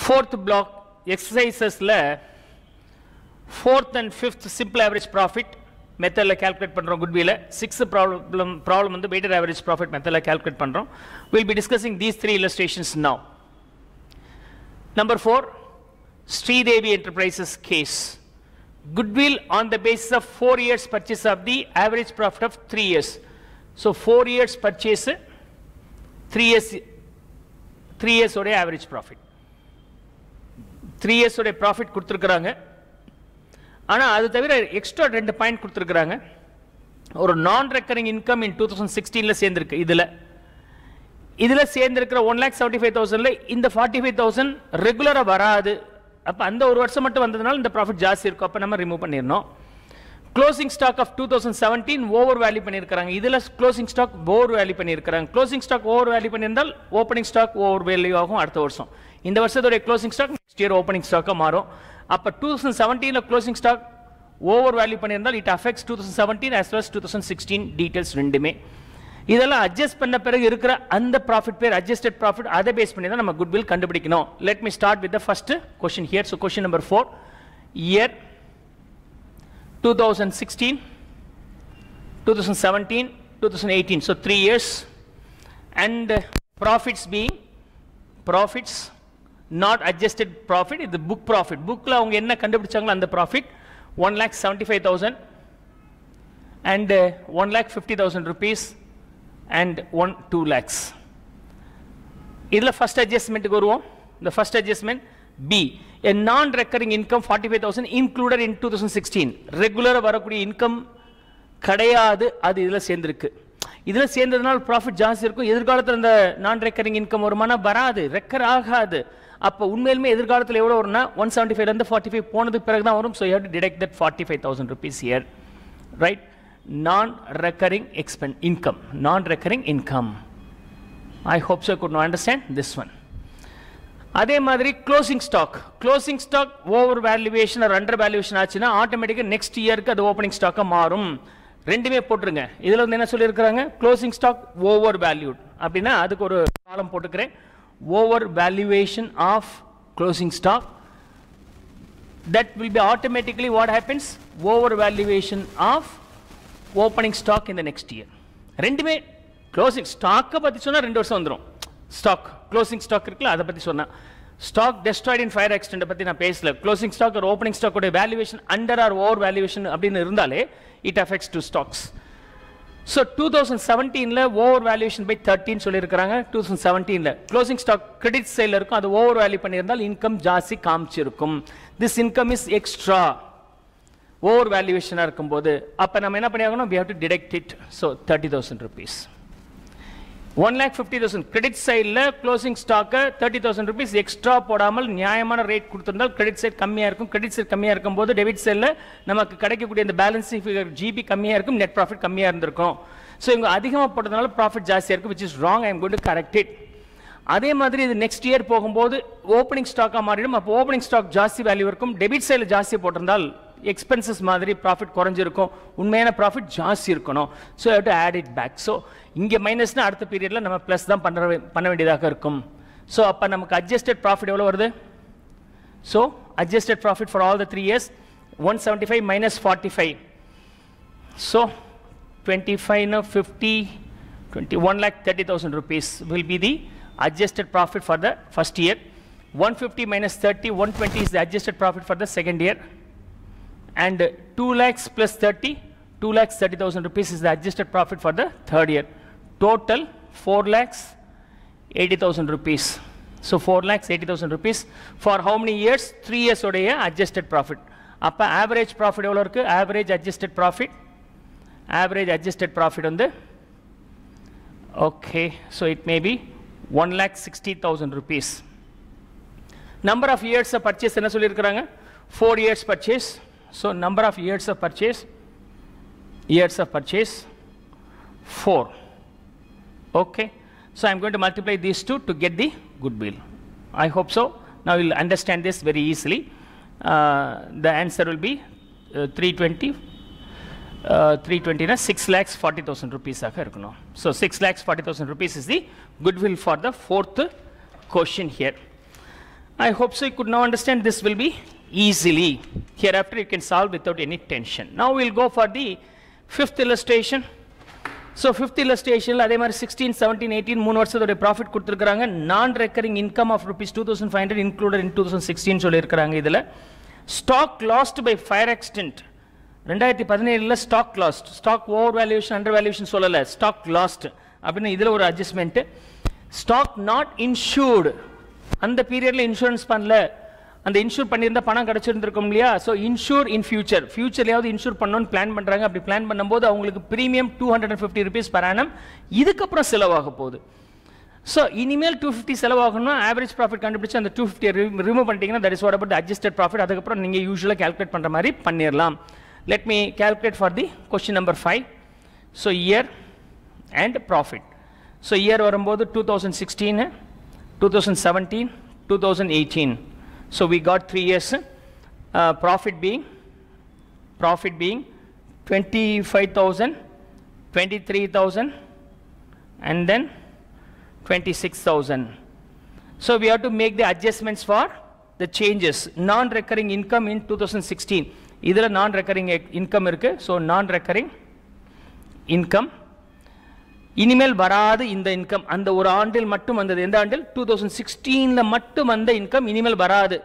Fourth block exercises la fourth and fifth simple average profit method la calculate பண்றோம் goodwill. Sixth problem வந்து weighted average profit method la calculate பண்றோம். We'll be discussing these three illustrations now. Number 4, Sridevi Enterprises case. Goodwill on the basis of 4 years purchase of the average profit of 3 years. So 4 years purchase, 3 years oda average profit. 3 years oda profit கொடுத்திருக்காங்க. ஆனா அது தவிர extra 2 point கொடுத்திருக்காங்க. ஒரு நான் recurring income இன் 2016 ல சேர்ந்திருக்கு. இதுல சேர்ந்திருக்கிற 1,75,000 ல இந்த 45,000 ரெகுலரா வராது. அப்ப அந்த ஒரு வருஷம் மட்டும் வந்ததனால இந்த ப்ராஃபிட் ஜாஸ்தி இருக்கும். அப்ப நம்ம ரிமூவ் பண்ணிரணும். Closing stock of 2017 over value பண்ணியிருக்காங்க. இதுல க்ளோசிங் ஸ்டாக் ஓவர் வேல்யூ பண்ணியிருக்காங்க. க்ளோசிங் ஸ்டாக் ஓவர் வேல்யூ பண்ணியிருந்தால் ஓப்பனிங் ஸ்டாக் ஓவர் வேல்யூ ஆகும் அடுத்த வருஷம். இந்த வருஷத்தோட closing stock next year opening ஸ்டாக்கா மாறும். அப்ப 2017 ல க்ளோசிங் ஸ்டாக் ஓவர் வேல்யூ பண்ணியிருந்தால் it affects 2017 as well as 2016 details ரெண்டுமே. இதெல்லாம் அட்ஜஸ்ட் பண்ண பிறகு இருக்கிற அந்த ப்ராஃபிட் பேர் அட்ஜஸ்டட் ப்ராஃபிட், அதை பேஸ் பண்ணி தான் நம்ம குட்வில் கண்டுபிடிக்கணும். Let me start with the first question here. So question number 4, year 2016, 2017, 2018. So 3 years, and profits being profits not adjusted profit, இது book profit. bookல அவங்க என்ன கண்டுபிடிச்சாங்களோ அந்த profit 1,75,000 and 1,50,000 rupees and 2 lakhs. இதுல first adjustment வருவோம். the first adjustment B, a non recurring income 45,000 included in 2016. ரெகுலரா வரக்கூடிய income கிடையாது, அது இதுல சேர்ந்திருக்கு. இதுல சேர்ந்ததனால ப்ராஃபிட் ஜாஸ்தி இருக்கும். எதிர்காலத்துல இந்த நான் ரெக்கரிங் இன்கம் வருமானா வராது, ரெக்கர் ஆகாது. அப்ப உண்மையிலுமே எதிர்காலத்துல எவ்வளவு வரும்னா 175 ல இருந்து 45 போனதுக்கு பிறகு தான் வரும். so you have to deduct that 45,000 rupees here, right? non recurring expense income, non recurring income. I hope so you could understand this one. அதே மாதிரி closing stock over valuation or under valuation ஆச்சுன்னா ஆட்டோமேட்டிக்கா next இயருக்கு அது opening ஸ்டாக்கா மாறும். ரெண்டுமே போட்டுருங்க. இதுல வந்து என்ன சொல்லியிருக்காங்க, க்ளோசிங் ஸ்டாக் ஓவர் வேல்யூட் அப்படின்னா அதுக்கு ஒரு காலம் போட்டுக்கிறேன். Over valuation of closing stock, that will be automatically what happens, over valuation of opening stock in the next year. ரெண்டுமே க்ளோசிங் ஸ்டாக்கை பத்தி சொன்னா 2 வருஷம் வந்துடும். ஸ்டாக் க்ளோசிங் ஸ்டாக் இருக்குல்ல அதை பத்தி சொன்னா, stock destroyed in fire accident பத்தி நான் பேசல. க்ளோசிங் ஸ்டாக் ஒரு ஓப்பனிங் ஸ்டாக் உடைய valuation under or over valuation அப்படின்னு இருந்தாலே it affects to stocks. So 2017 ல ஓவர் வேல்யூவேஷன் பை 13 சொல்லியிருக்காங்க. 2017 ல க்ளோசிங் ஸ்டாக் கிரெடிட் சைடில் இருக்கும், அது ஓவர் வேல்யூ பண்ணியிருந்தால் இன்கம் ஜாஸ்தி காமிச்சிருக்கும். This income is extra over வேல்யூவேஷனா இருக்கும்போது அப்ப நம்ம என்ன பண்ணியாகணும், we have to deduct it. so 30,000 rupees. 1,50,000 credit சைடில் க்ளோசிங் ஸ்டாக்கை 30,000 rupees எக்ஸ்ட்ரா போடாமல் நியாயமான ரேட் கொடுத்திருந்தால் கிரெடிட் சைட் கம்மியா இருக்கும். கிரெடிட் சைட் கம்மியா இருக்கும்போது டெபிட் சைடில் நமக்கு கிடைக்கக்கூடிய இந்த பேலன்சிங் ஃபிகர் ஜிபி கம்மியா இருக்கும், நெட் ப்ராஃபிட் கம்மியா இருந்திருக்கும். ஸோ இவங்க அதிகமாக போட்டதுனால ப்ராஃபிட் ஜாஸ்தியா இருக்கும், which is wrong. I am going to correct it. அதே மாதிரி இது நெக்ஸ்ட் இயர் போகும்போது ஓப்பனிங் ஸ்டாக்கா மாறிடும். அப்போ ஓப்பனிங் ஸ்டாக் ஜாஸ்தி வேல்யூ இருக்கும், டெபிட் சைடில் ஜாஸ்தி போட்டிருந்தால் எக்ஸ்பென்சஸ் மாதிரி ப்ராஃபிட் குறைஞ்சிருக்கும், உண்மையான ப்ராஃபிட் ஜாஸ்தி இருக்கணும். So you have to add it back. So இங்கே மைனஸ்னா அடுத்த பீரியட்ல நம்ம ப்ளஸ் தான் பண்ண வேண்டியதாக இருக்கும். ஸோ அப்போ நமக்கு அட்ஜஸ்டட் ப்ராஃபிட் எவ்வளோ வருது? So adjusted profit for all the 3 years 175 minus 45. So 25 no 50 21,30,000 rupees will be the adjusted profit for the first year. 150 minus 30, 120 is the adjusted profit for the second year. And 2 lakhs plus 30, 2,30,000 rupees is the adjusted profit for the third year. Total 4,80,000 rupees. So 4,80,000 rupees for how many years? 3 years odeya adjusted profit. அப்ப average profit எவ்வளவு இருக்கு? average adjusted profit வந்து okay, so it may be 1,60,000 rupees. Number of years of purchase என்ன சொல்லியிருக்காங்க? 4 years purchase. So number of years of purchase 4. Okay, so I am going to multiply these two to get the goodwill. I hope so. Now you will understand this very easily. The answer will be 320 na 6,40,000 rupees ஆக இருக்கணும். So 6,40,000 rupees is the goodwill for the fourth question here. I hope so you could now understand this will be easily. Hereafter you can solve without any tension. Now we'll go for the fifth illustration. So fifth illustration la adhe mari 16, 17, 18 மூணு வருஷத்தோட profit கொடுத்திருக்காங்க. Non recurring income of rupees 2500 included in 2016 சொல்லி இருக்காங்க. இதுல stock lost by fire accident 2017 ல stock lost, stock overvaluation undervaluation சொல்லல, stock lost அப்படினா இதுல ஒரு adjustment. Stock not insured, அந்த பீரியட்ல இன்சூரன்ஸ் பண்ணல, அந்த இன்சூர் பண்ணியிருந்தா பணம் கிடைச்சிருந்திருக்கும் இல்லையா. ஸோ இன்சூர் இன் ஃபியூச்சர், ஃபியூச்சர்லையாவது இன்சூர் பண்ணணும்னு பிளான் பண்ணுறாங்க. அப்படி பிளான் பண்ணும்போது அவங்களுக்கு ப்ரீமியம் 250 rupees per annum இதுக்கப்புறம் செலவாக போகுது. ஸோ இனிமேல் 250 செலவாகணும்னா ஆவரேஜ் ப்ராஃபிட் கண்டுபிடிச்சு அந்த 250 ரிமூவ் பண்ணிட்டீங்கன்னா that is what about the adjusted profit. அதுக்கப்புறம் நீங்கள் யூஸ்வலாக கால்குலேட் பண்ணுற மாதிரி பண்ணிடலாம். Let me calculate for the question number 5. So year and profit. So year வரும்போது 2016, 2017, 2018. So we got 3 years. Profit being 25,000, 23,000, and then 26,000. So we have to make the adjustments for the changes. Non-recurring income in 2016. Idhula non-recurring income irukku. So non-recurring income. இனிமேல் வராது இந்த income, அந்த ஒரு ஆண்டில் மட்டும் வந்தது. எந்த ஆண்டில்? 2016ல மட்டும் வந்த இன்கம் இனிமேல் வராது.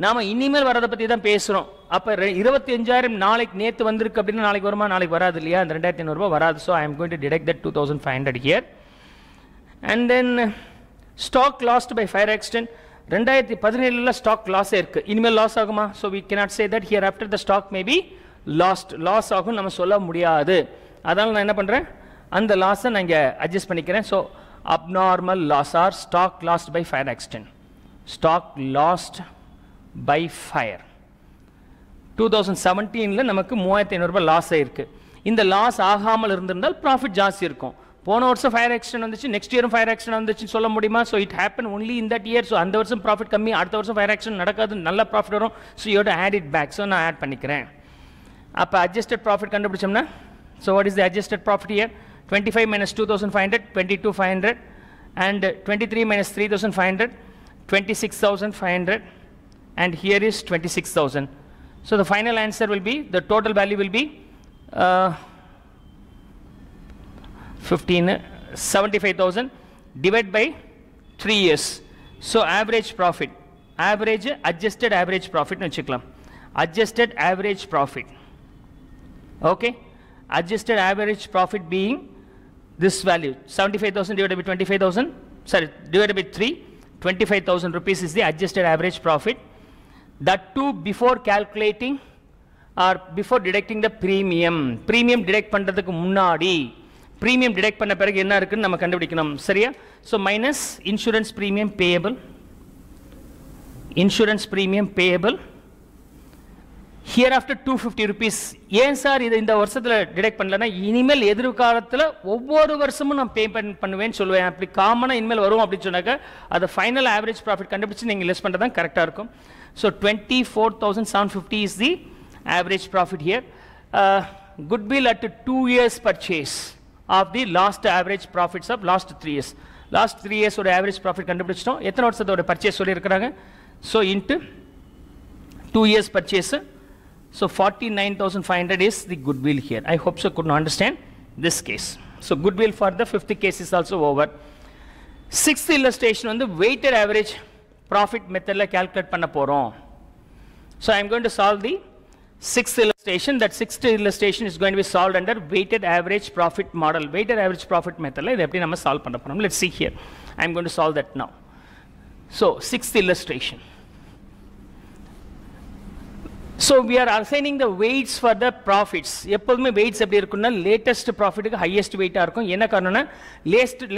நாம இனிமேல் வரதை பத்தி தான் பேசுறோம். அப்ப 25,000 நாளைக்கு நேத்து வந்திருக்கு அப்படின்னா நாளைக்கு வருமா? நாளைக்கு வராது இல்லையா? அந்த 2,500 ரூபாய் வராது. So I am going to deduct that 2,500 here. And then stock lost by fire accident 2017ல stock loss இருக்கு. இனிமேல் லாஸ் ஆகுமா? So we cannot say that hereafter the stock may be lost. Loss ஆகும் நம்ம சொல்ல முடியாது. அதனால நான் என்ன பண்றேன், அந்த லாஸை நான் இங்கே அட்ஜஸ்ட் பண்ணிக்கிறேன். So abnormal loss or stock lost by fire accident. Stock lost by fire 2017ல நமக்கு 3,500 ரூபாய் லாஸ் ஆயிருக்கு. இந்த லாஸ் ஆகாமல் இருந்திருந்தால் ப்ராஃபிட் ஜாஸ்தி இருக்கும். போன வருஷம் ஃபயர் ஆக்சிடென்ட் வந்துச்சு, நெக்ஸ்ட் இயரும் ஃபயர் ஆக்சிடென்ட் வந்துச்சுன்னு சொல்ல முடியுமா? So it happen only in that year. So அந்த வருஷம் ப்ராஃபிட் கம்மி, அடுத்த வருஷம் ஃபயர் ஆக்சிடென்ட் நடக்காது, நல்ல ப்ராஃபிட் வரும். So you have to add it back. So நான் ஆட் பண்ணிக்கிறேன். அப்போ அட்ஜஸ்டட் ப்ராஃபிட் கண்டுபிடிச்சோம்னா, so what is the adjusted profit year? 25 minus 2,500, 22,500, and 23 minus 3,500, 26,500, and here is 26,000. So the final answer will be, the total value will be 75,000 divided by 3 years. So average profit, average adjusted average profit nu vechikalam. Adjusted average profit, okay, adjusted average profit being this value 75,000 divided by 25,000, sorry, divided by 3, 25,000 rupees is the adjusted average profit. That too before calculating or before deducting the premium. Premium deduct பண்றதுக்கு முன்னாடி, premium deduct பண்ண பிறகு என்ன இருக்குன்னு நம்ம கண்டுபிடிக்கணும். சரியா? So minus insurance premium payable, insurance premium payable. Hereafter 250 rupees. ஏன் சார் இது இந்த வருஷத்துல டிடெக்ட் பண்ணலன்னா, இனிமேல் எதிர்காலத்தில் ஒவ்வொரு வருஷமும் நான் பே பண்ணுவேன்னு சொல்லுவேன். அப்படி காமனாக இனிமேல் வரும் அப்படின்னு சொன்னாக்க அதை ஃபைனல் ஆவரேஜ் ப்ராஃபிட் கண்டுபிடிச்சு நீங்கள் லெஸ் பண்ணுறது தான் கரெக்டாக இருக்கும். So 24,750 is the average profit here. Goodwill at 2 years purchase of the last average profits of last 3 years. Last 3 years ஓட ஆவரேஜ் ப்ராஃபிட் கண்டுபிடிச்சிட்டோம். எத்தனை வருஷத்தோட பர்ச்சேஸ் சொல்லியிருக்கிறாங்க? So into 2 years purchase. So 49,500 is the goodwill here. I hope so could not understand this case. So goodwill for the fifth case is also over. Sixth illustration on the weighted average profit method la calculate panna porom. So I am going to solve the sixth illustration. That sixth illustration is going to be solved under weighted average profit model. Weighted average profit method la idu eppadi nama solve panna porom. Let's see here. I am going to solve that now. So sixth illustration. So we are assigning the weights for the profits. எப்போதுமே weights எப்படி இருக்குன்னா latest profitக்கு highest weight இருக்கும். என்ன காரணம்னா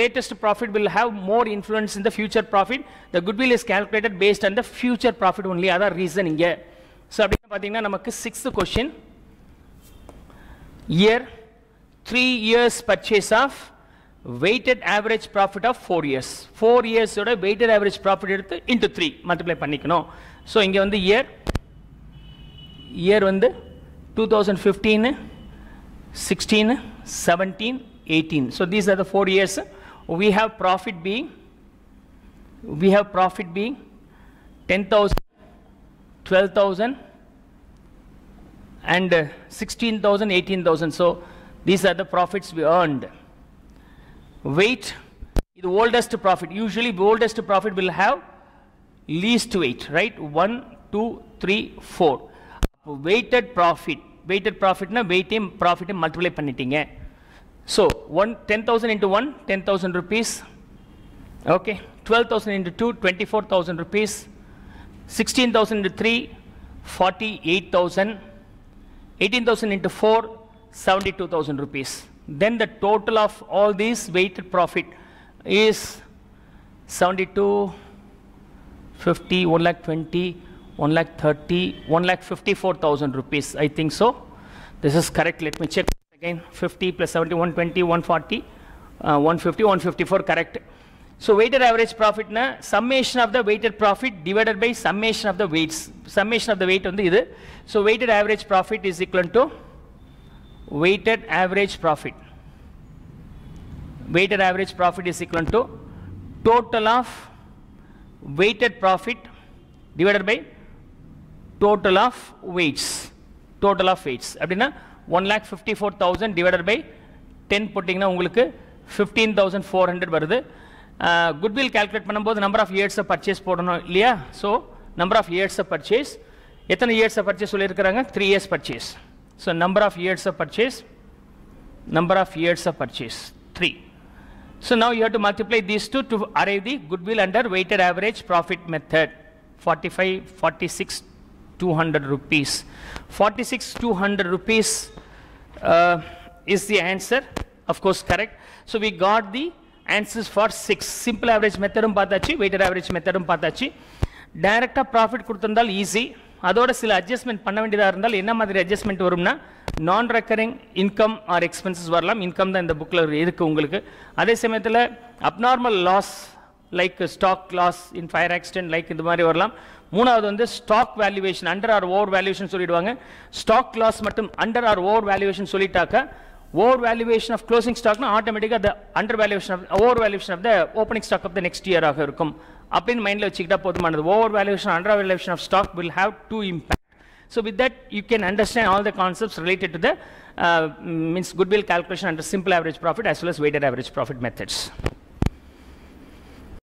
latest profit will have more influence in the future profit. The goodwill is calculated based on the future profit only. அதான் reason இங்க. So அப்படின்னு பார்த்தீங்கன்னா நமக்கு 6th question. Year 3 years purchase of weighted average profit of 4 years. 4 years ஓட weighted average profit எடுத்து into 3 multiply பண்ணிக்கணும். So இங்க வந்து year வந்து 2015, 16, 17, 18. So these are the 4 years. We have profit being 10,000, 12,000, and 16,000, 18,000. So these are the profits we earned. Weight, the oldest profit. Usually the oldest profit will have least weight, right? 1, 2, 3, 4. Weighted profit. Weighted profit na weight profit multiply பண்ணிட்டீங்க. So 10,000 into 1, 10,000 rupees. Okay. 12,000 into 2, 24,000 rupees. 16,000 into 3, 48,000. 18,000 into 4, 72,000 rupees. Then the total of all these weighted profit is 72, 50, 1,20,000, 1,30,000, 1,54,000 rupees. I think so. This is correct. Let me check again. 50 plus 70, 120, 140, 150, 154, correct. So weighted average profit na summation of the weighted profit divided by summation of the weights. Summation of the weight on the either. So weighted average profit is equal to weighted average profit. Weighted average profit is equal to total of weighted profit divided by total of weights. Total of weights. அப்படினா 1,54,000 divided by 10 போட்டிங்கனா உங்களுக்கு 15,400 வருது. Goodwill calculate பண்ணும்போது number of years of purchase போடணும் இல்லையா? So number of years of purchase. எத்தனை years of purchase சொல்லியிருக்கிறாங்க? 3 years purchase. So number of years of purchase. Number of years of purchase. 3. So now you have to multiply these two to arrive the goodwill under weighted average profit method. 45, 46, 200 rupees. 46, 200 rupees is the answer. Of course, correct. So we got the answers for 6. Simple average method பார்த்தாச்சு, weighted average method பார்த்தாச்சு. Direct profit கொடுத்திருந்தால் easy. அதோட சில adjustment பண்ண வேண்டியதா இருந்தால் என்ன மாதிரி adjustment வரும்னா non recurring income or expenses வரலாம். income தான் இந்த bookல இருக்கு உங்களுக்கு. அதே சமயத்துல abnormal loss like stock loss in fire accident like இந்த மாதிரி வரலாம். மூணாவது வந்து stock valuation under or over valuation சொல்லிடுவாங்க. stock loss மட்டும் under or over valuation சொல்லிட்டாக்க over valuation of closing stock na automatically the under valuation of over valuation of the opening stock of the next year ஆக இருக்கும். அப்படினு மைண்ட்ல வச்சிட்டா போதுமானது. over valuation under valuation of stock will have two impact. So with that you can understand all the concepts related to the means goodwill calculation under simple average profit as well as weighted average profit methods.